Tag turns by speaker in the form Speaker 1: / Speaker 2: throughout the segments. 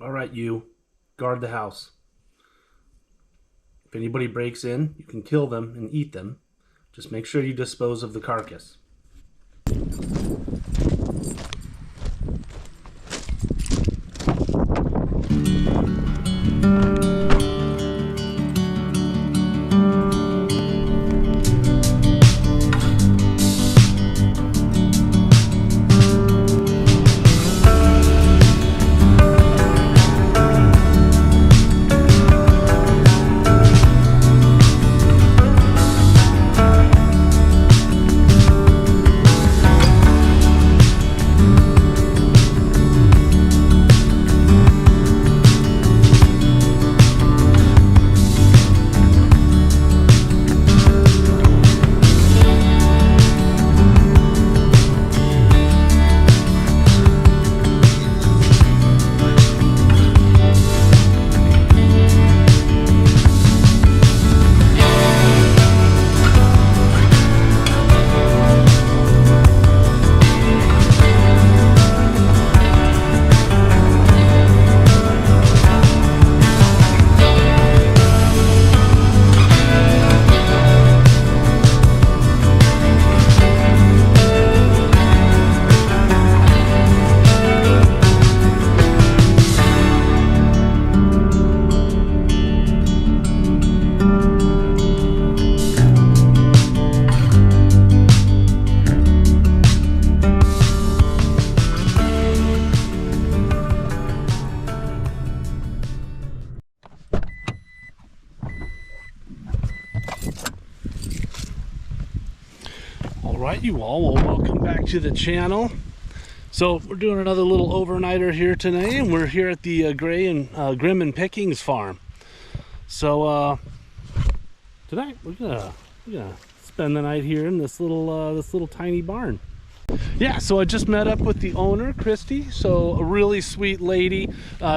Speaker 1: All right, you. Guard the house. If anybody breaks in, you can kill them and eat them. Just make sure you dispose of the carcass. Alright, you all, well, welcome back to the channel. So we're doing another little overnighter here today, and we're here at the Grins Pickin farm. So tonight we're gonna spend the night here in this little tiny barn. Yeah, so I just met up with the owner, Christy. So a really sweet lady.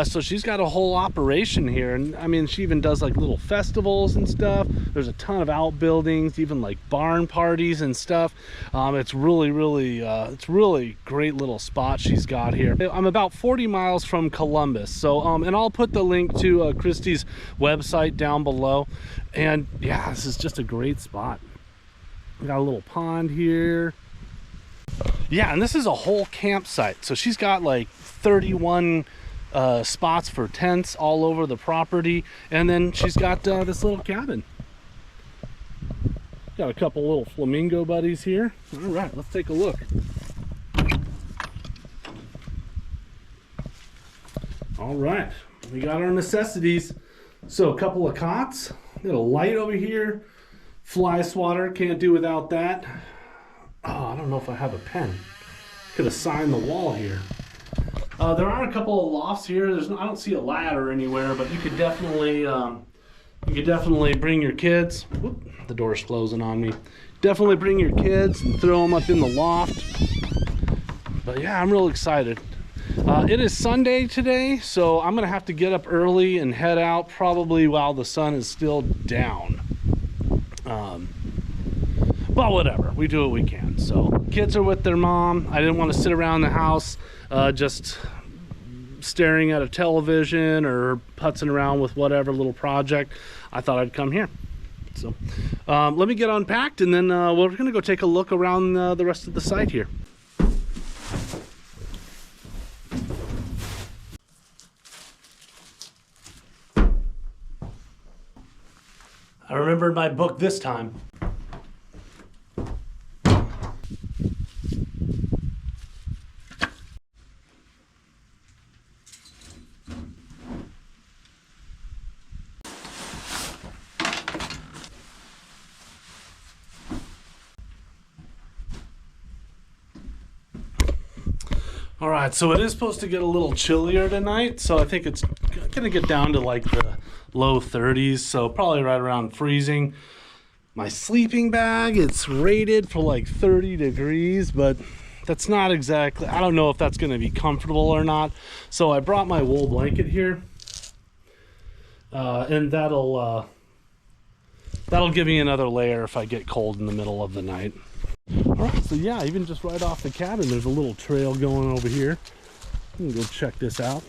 Speaker 1: So she's got a whole operation here, and I mean, she even does like little festivals and stuff. There's a ton of outbuildings, even like barn parties and stuff. It's really great little spot she's got here. I'm about 40 miles from Columbus. So and I'll put the link to Christy's website down below. And yeah, this is just a great spot. We got a little pond here. Yeah, and this is a whole campsite. So she's got like 31 spots for tents all over the property, and then she's got this little cabin. Got a couple little flamingo buddies here. All right, let's take a look. All right, we got our necessities. So a couple of cots, got a light over here, fly swatter, can't do without that. Oh, I don't know if I have a pen. Could have signed the wall here. There are a couple of lofts here. I don't see a ladder anywhere, but you could definitely bring your kids. Whoop, the door's closing on me. Definitely bring your kids and throw them up in the loft. But yeah, I'm real excited. It is Sunday today, so I'm gonna have to get up early and head out probably while the sun is still down. But whatever, we do what we can. So kids are with their mom. I didn't want to sit around the house just staring at a television or putzing around with whatever little project. I thought I'd come here. So let me get unpacked, and then we're gonna go take a look around the rest of the site here. I remembered my book this time. All right, so it is supposed to get a little chillier tonight, so I think it's gonna get down to like the low 30s, so probably right around freezing. My sleeping bag, it's rated for like 30 degrees, but that's not exactly, I don't know if that's gonna be comfortable or not. So I brought my wool blanket here, and that'll give me another layer if I get cold in the middle of the night. All right, so yeah, even just right off the cabin, there's a little trail going over here. I'm gonna go check this out.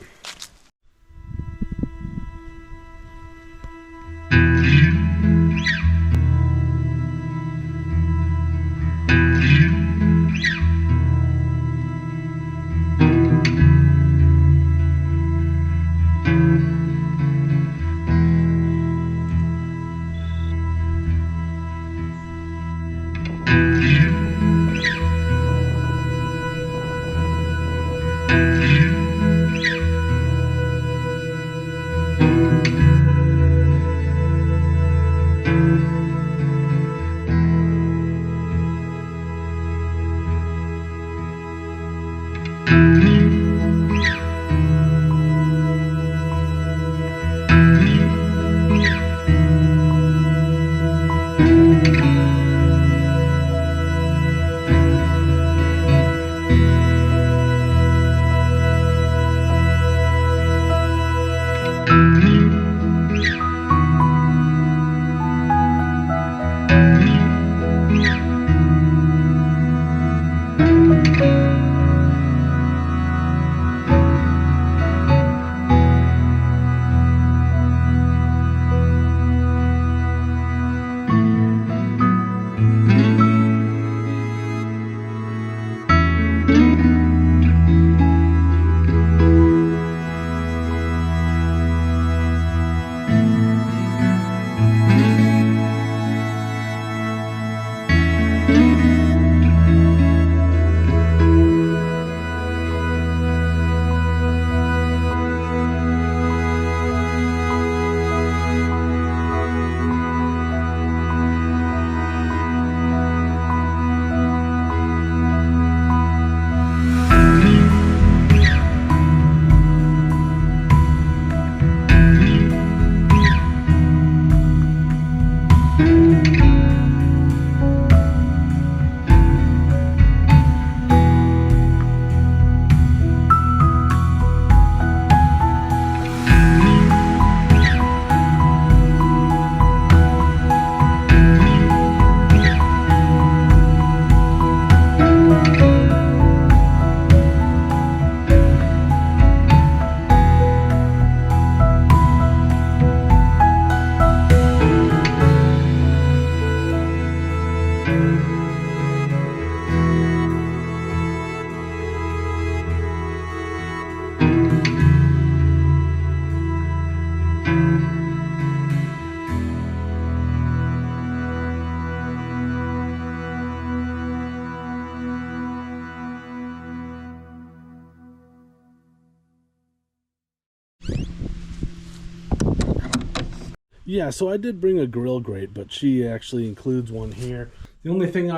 Speaker 1: Yeah, so I did bring a grill grate, but she actually includes one here. The only thing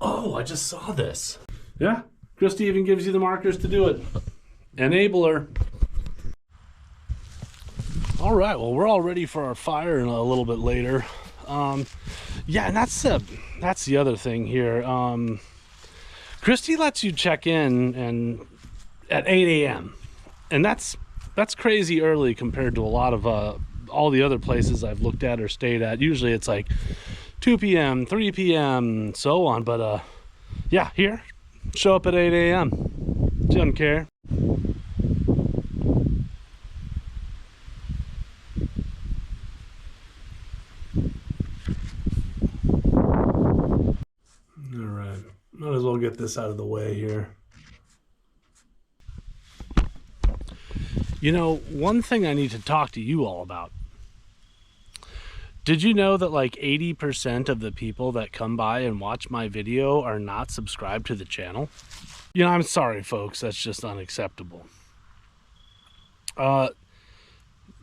Speaker 1: oh, I just saw this. Yeah, Christy even gives you the markers to do it. Enabler. All right, well, we're all ready for our fire a little bit later. Yeah, and that's the other thing here. Christy lets you check in and at 8 a.m. and that's crazy early compared to a lot of all the other places I've looked at or stayed at. Usually it's like 2 p.m., 3 p.m., so on. But yeah, here, show up at 8 a.m. She doesn't care. All right, might as well get this out of the way here. You know, one thing I need to talk to you all about. Did you know that like 80% of the people that come by and watch my video are not subscribed to the channel? You know, I'm sorry, folks. That's just unacceptable.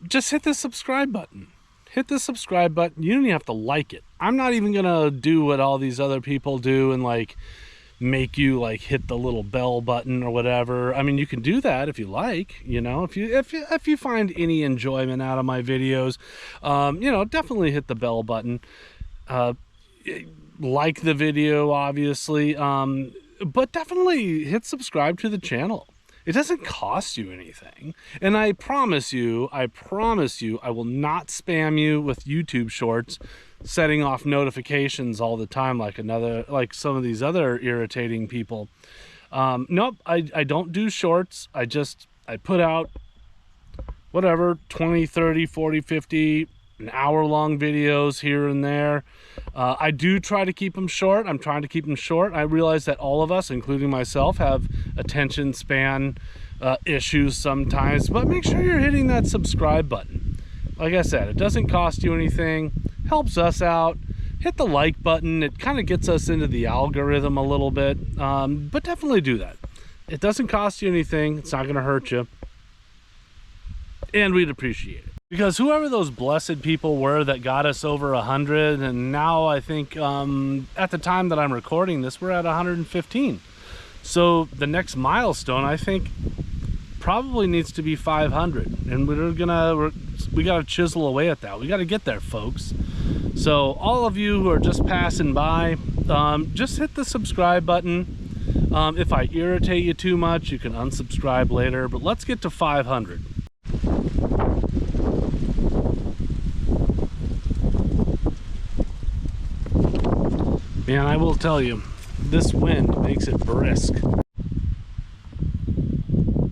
Speaker 1: Just hit the subscribe button. Hit the subscribe button. You don't even have to like it. I'm not even going to do what all these other people do and like make you like hit the little bell button or whatever. I mean, you can do that if you like, you know, if you find any enjoyment out of my videos, you know, definitely hit the bell button, like the video, obviously, but definitely hit subscribe to the channel. It doesn't cost you anything. And I promise you, I will not spam you with YouTube shorts, setting off notifications all the time like some of these other irritating people. Nope, I don't do shorts. I put out whatever, 20, 30, 40, 50, an hour-long videos here and there. I do try to keep them short. I'm trying to keep them short. I realize that all of us, including myself, have attention span issues sometimes, but make sure you're hitting that subscribe button. Like I said, it doesn't cost you anything, helps us out. Hit the like button. It kind of gets us into the algorithm a little bit, but definitely do that. It doesn't cost you anything. It's not going to hurt you, and we'd appreciate it. Because whoever those blessed people were that got us over 100, and now I think at the time that I'm recording this, we're at 115. So the next milestone, I think, probably needs to be 500, and we got to chisel away at that. We got to get there, folks. So all of you who are just passing by, just hit the subscribe button. If I irritate you too much, you can unsubscribe later, but let's get to 500. Man, I will tell you, this wind makes it brisk.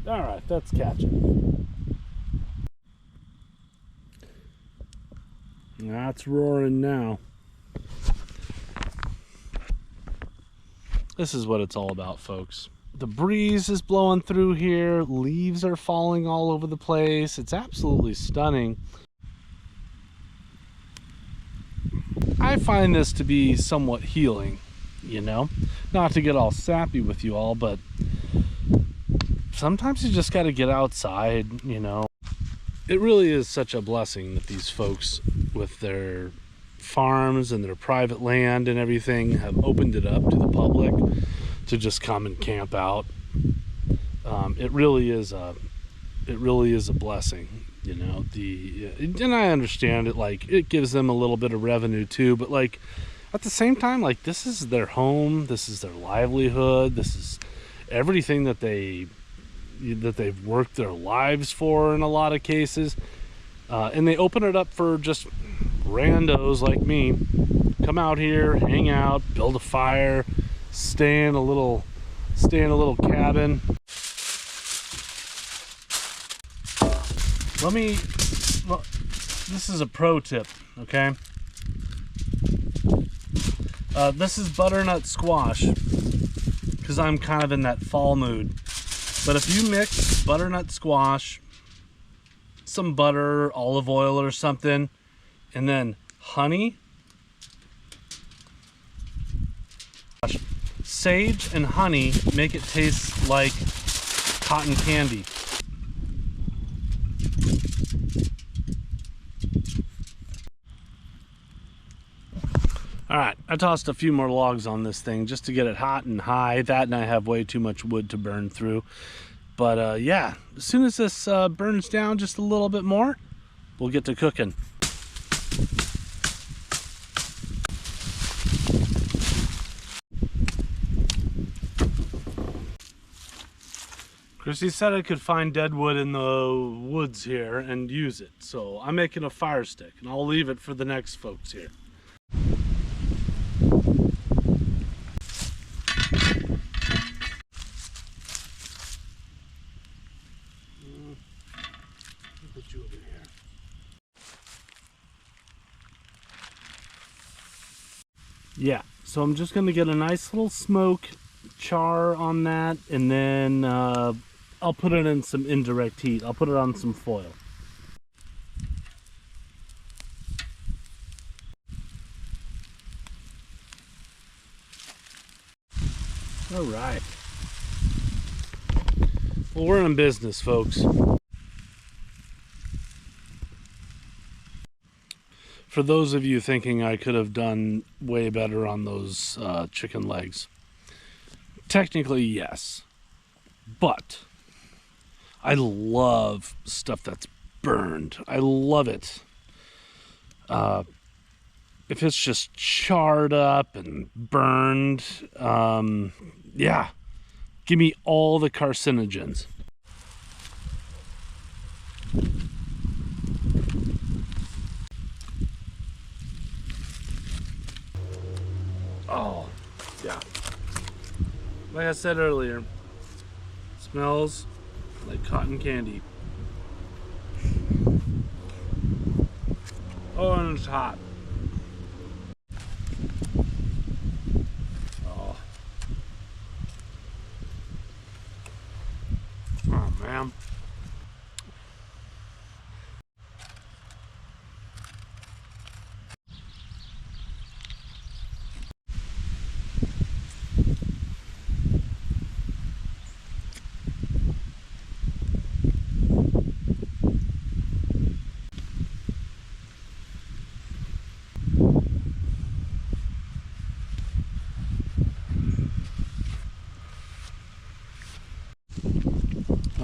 Speaker 1: All right, that's catching. That's roaring now. This is what it's all about, folks. The breeze is blowing through here. Leaves are falling all over the place. It's absolutely stunning. I find this to be somewhat healing, you know, not to get all sappy with you all, but sometimes you just got to get outside, you know. It really is such a blessing that these folks with their farms and their private land and everything have opened it up to the public to just come and camp out. It really is a blessing. You know, and I understand it, like, it gives them a little bit of revenue too, but like at the same time, like, this is their home, this is their livelihood, this is everything that they've worked their lives for in a lot of cases, and they open it up for just randos like me. Come out here, hang out, build a fire, stay in a little cabin. This is a pro tip, okay? This is butternut squash, because I'm kind of in that fall mood. But if you mix butternut squash, some butter, olive oil or something, and then honey, sage and honey make it taste like cotton candy. All right, I tossed a few more logs on this thing just to get it hot and high. That, and I have way too much wood to burn through. But yeah, as soon as this burns down just a little bit more, we'll get to cooking. Christy said I could find dead wood in the woods here and use it. So I'm making a fire stick, and I'll leave it for the next folks here. Put you over here. Yeah, so I'm just gonna get a nice little smoke char on that, and then I'll put it in some indirect heat. I'll put it on some foil. All right. Well, we're in business, folks. For those of you thinking I could have done way better on those chicken legs, technically yes, but I love stuff that's burned. I love it. If it's just charred up and burned, yeah, give me all the carcinogens. Oh, yeah. Like I said earlier, it smells like cotton candy. Oh, and it's hot. Oh. Oh, man.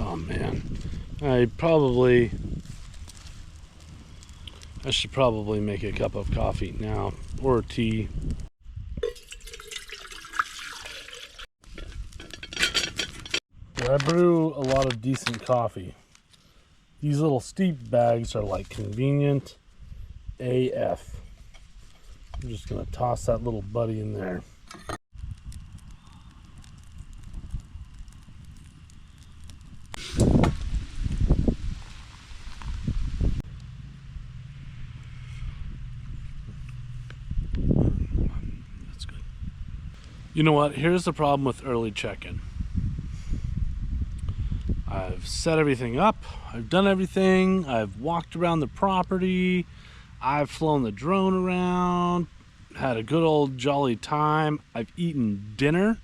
Speaker 1: Oh man, I should probably make a cup of coffee now, or tea. I brew a lot of decent coffee. These little steep bags are like convenient AF. I'm just gonna toss that little buddy in there. That's good. You know what? Here's the problem with early check-in. I've set everything up, I've done everything, I've walked around the property, I've flown the drone around, had a good old jolly time, I've eaten dinner,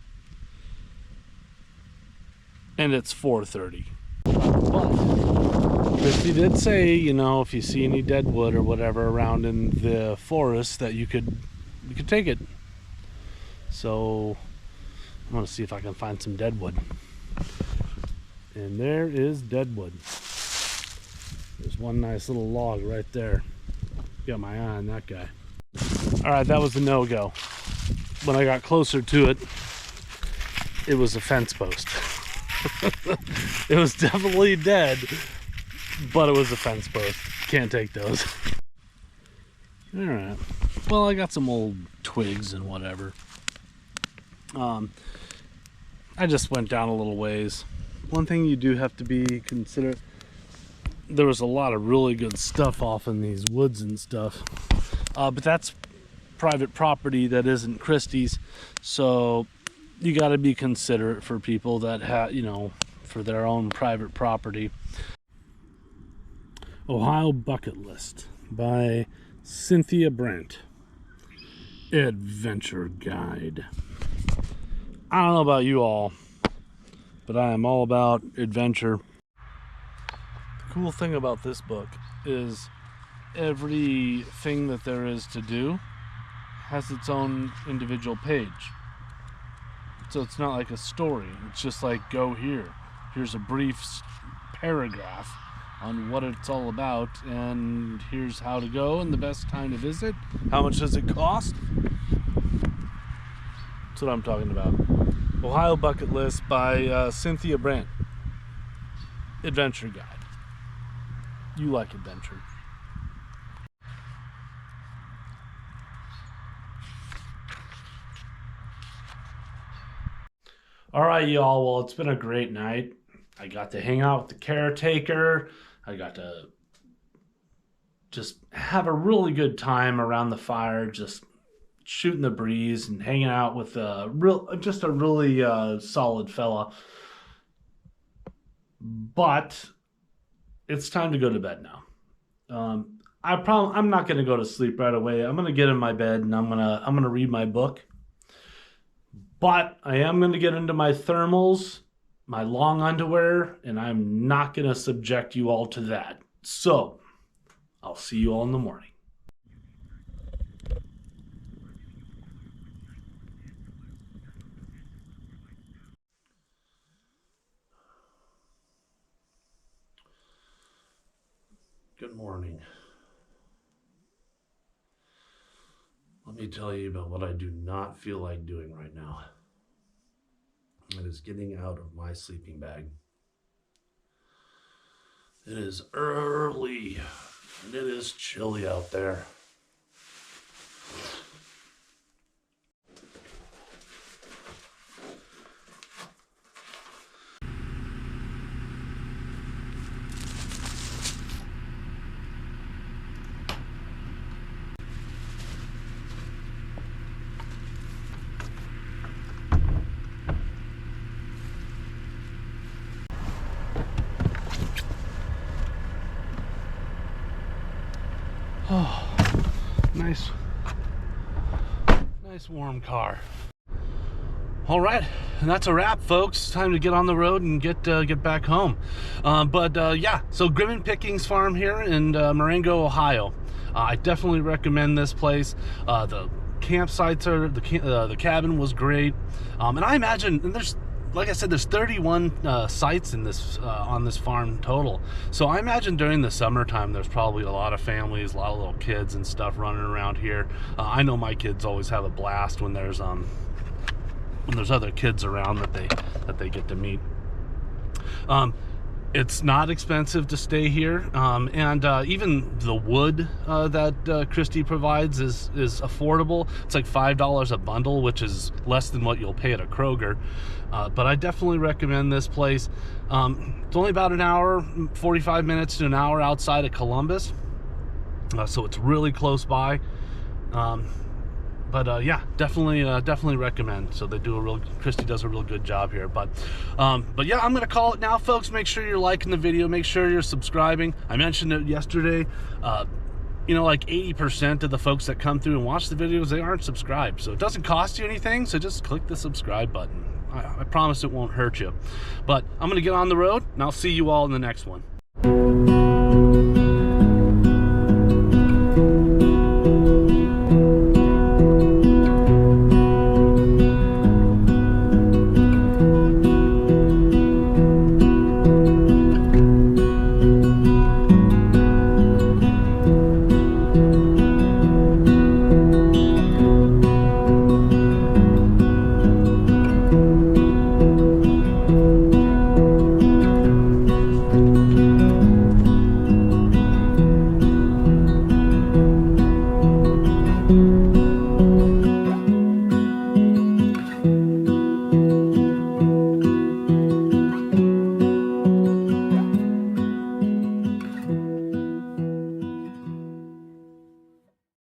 Speaker 1: and it's 4:30. But Christy did say, you know, if you see any dead wood or whatever around in the forest, that you could take it. So I'm gonna see if I can find some dead wood. And there is deadwood. There's one nice little log right there. Got my eye on that guy. All right, that was a no-go. When I got closer to it, it was a fence post. It was definitely dead, but it was a fence post. Can't take those. All right. Well, I got some old twigs and whatever. I just went down a little ways. One thing you do have to be considerate, there was a lot of really good stuff off in these woods and stuff, but that's private property that isn't Christie's, so you got to be considerate for people that have, you know, for their own private property. Ohio Bucket List by Cynthia Brent. Adventure Guide. I don't know about you all, but I am all about adventure. The cool thing about this book is everything that there is to do has its own individual page. So it's not like a story. It's just like, go here. Here's a brief paragraph on what it's all about, and here's how to go and the best time to visit. How much does it cost? That's what I'm talking about. Ohio Bucket List by Cynthia Brandt. Adventure guide. You like adventure. All right, y'all. Well, it's been a great night. I got to hang out with the caretaker. I got to just have a really good time around the fire, just shooting the breeze and hanging out with a really solid fella. But it's time to go to bed now. I'm not going to go to sleep right away. I'm going to get in my bed and I'm going to read my book. But I am going to get into my thermals, my long underwear, and I'm not going to subject you all to that. So, I'll see you all in the morning. Good morning. Let me tell you about what I do not feel like doing right now. It is getting out of my sleeping bag. It is early and it is chilly out there. Oh, nice warm car. All right, and that's a wrap, folks. Time to get on the road and get back home. Yeah, so Grins Pickin's farm here in Marengo, Ohio. I definitely recommend this place. The campsites are the cabin was great, and I imagine, and there's, like I said, there's 31 sites in this on this farm total. So I imagine during the summertime, there's probably a lot of families, a lot of little kids and stuff running around here. I know my kids always have a blast when there's other kids around that they get to meet. It's not expensive to stay here, and even the wood that Christy provides is affordable. It's like $5 a bundle, which is less than what you'll pay at a Kroger. But I definitely recommend this place. It's only about an hour, 45 minutes to an hour outside of Columbus, so it's really close by. Yeah, definitely recommend. So Christy does a real good job here. But yeah, I'm gonna call it now, folks. Make sure you're liking the video. Make sure you're subscribing. I mentioned it yesterday. Like 80% of the folks that come through and watch the videos, they aren't subscribed. So it doesn't cost you anything. So just click the subscribe button. I promise it won't hurt you. But I'm gonna get on the road, and I'll see you all in the next one.